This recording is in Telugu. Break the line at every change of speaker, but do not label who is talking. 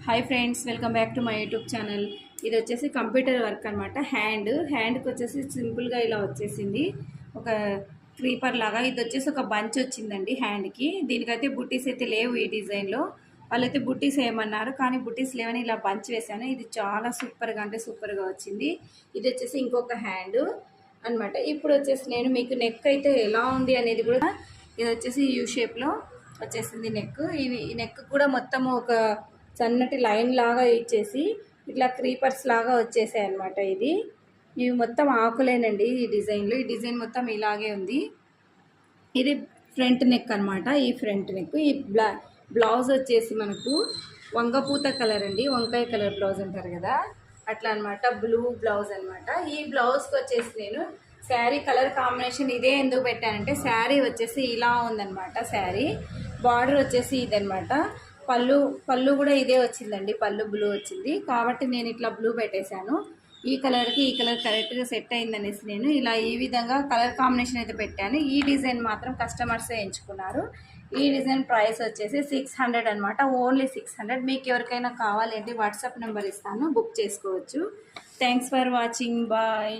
Hi friends, welcome back to my YouTube channel. ఇది వచ్చేసి కంప్యూటర్ వర్క్ అనమాట. హ్యాండ్కి వచ్చేసి సింపుల్గా ఇలా వచ్చేసింది, ఒక క్రీపర్ లాగా. ఇది వచ్చేసి ఒక బంచ్ వచ్చిందండి హ్యాండ్కి. దీనికైతే బుట్టీస్ అయితే లేవు ఈ డిజైన్లో. వాళ్ళైతే బుట్టీస్ వేయమన్నారు, కానీ బుట్టీస్ లేవని ఇలా బంచ్ వేసాను. ఇది చాలా సూపర్గా అంటే సూపర్గా వచ్చింది. ఇది వచ్చేసి ఇంకొక హ్యాండ్ అనమాట. ఇప్పుడు వచ్చేసి నేను మీకు నెక్ అయితే ఎలా ఉంది అనేది కూడా, ఇది వచ్చేసి యూ షేప్లో వచ్చేసింది నెక్. ఈ నెక్ కూడా మొత్తం ఒక సన్నటి లైన్ లాగా ఇచ్చేసి ఇట్లా క్రీపర్స్ లాగా వచ్చేసాయి అనమాట. ఇవి మొత్తం ఆకులేనండి ఈ డిజైన్లో. ఈ డిజైన్ మొత్తం ఇలాగే ఉంది. ఇది ఫ్రంట్ నెక్ అనమాట. ఈ ఫ్రంట్ నెక్. ఈ బ్లౌజ్ వచ్చేసి మనకు వంగపూత కలర్ అండి, వంకాయ కలర్ బ్లౌజ్ అంటారు కదా, అట్లా అనమాట. బ్లూ బ్లౌజ్ అనమాట. ఈ బ్లౌజ్కి వచ్చేసి నేను శారీ కలర్ కాంబినేషన్ ఇదే ఎందుకు పెట్టానంటే, శారీ వచ్చేసి ఇలా ఉందన్నమాట. శారీ బార్డర్ వచ్చేసి ఇదనమాట. పళ్ళు కూడా ఇదే వచ్చిందండి, పళ్ళు బ్లూ వచ్చింది కాబట్టి నేను ఇట్లా బ్లూ పెట్టేశాను. ఈ కలర్కి ఈ కలర్ కరెక్ట్గా సెట్ అయిందనేసి నేను ఇలా ఈ విధంగా కలర్ కాంబినేషన్ అయితే పెట్టాను. ఈ డిజైన్ మాత్రం కస్టమర్సే ఎంచుకున్నారు. ఈ డిజైన్ ప్రైస్ వచ్చేసి 600 అనమాట, ఓన్లీ 600. మీకు ఎవరికైనా కావాలంటే వాట్సాప్ నెంబర్ ఇస్తాను, బుక్ చేసుకోవచ్చు. Thanks for watching, bye.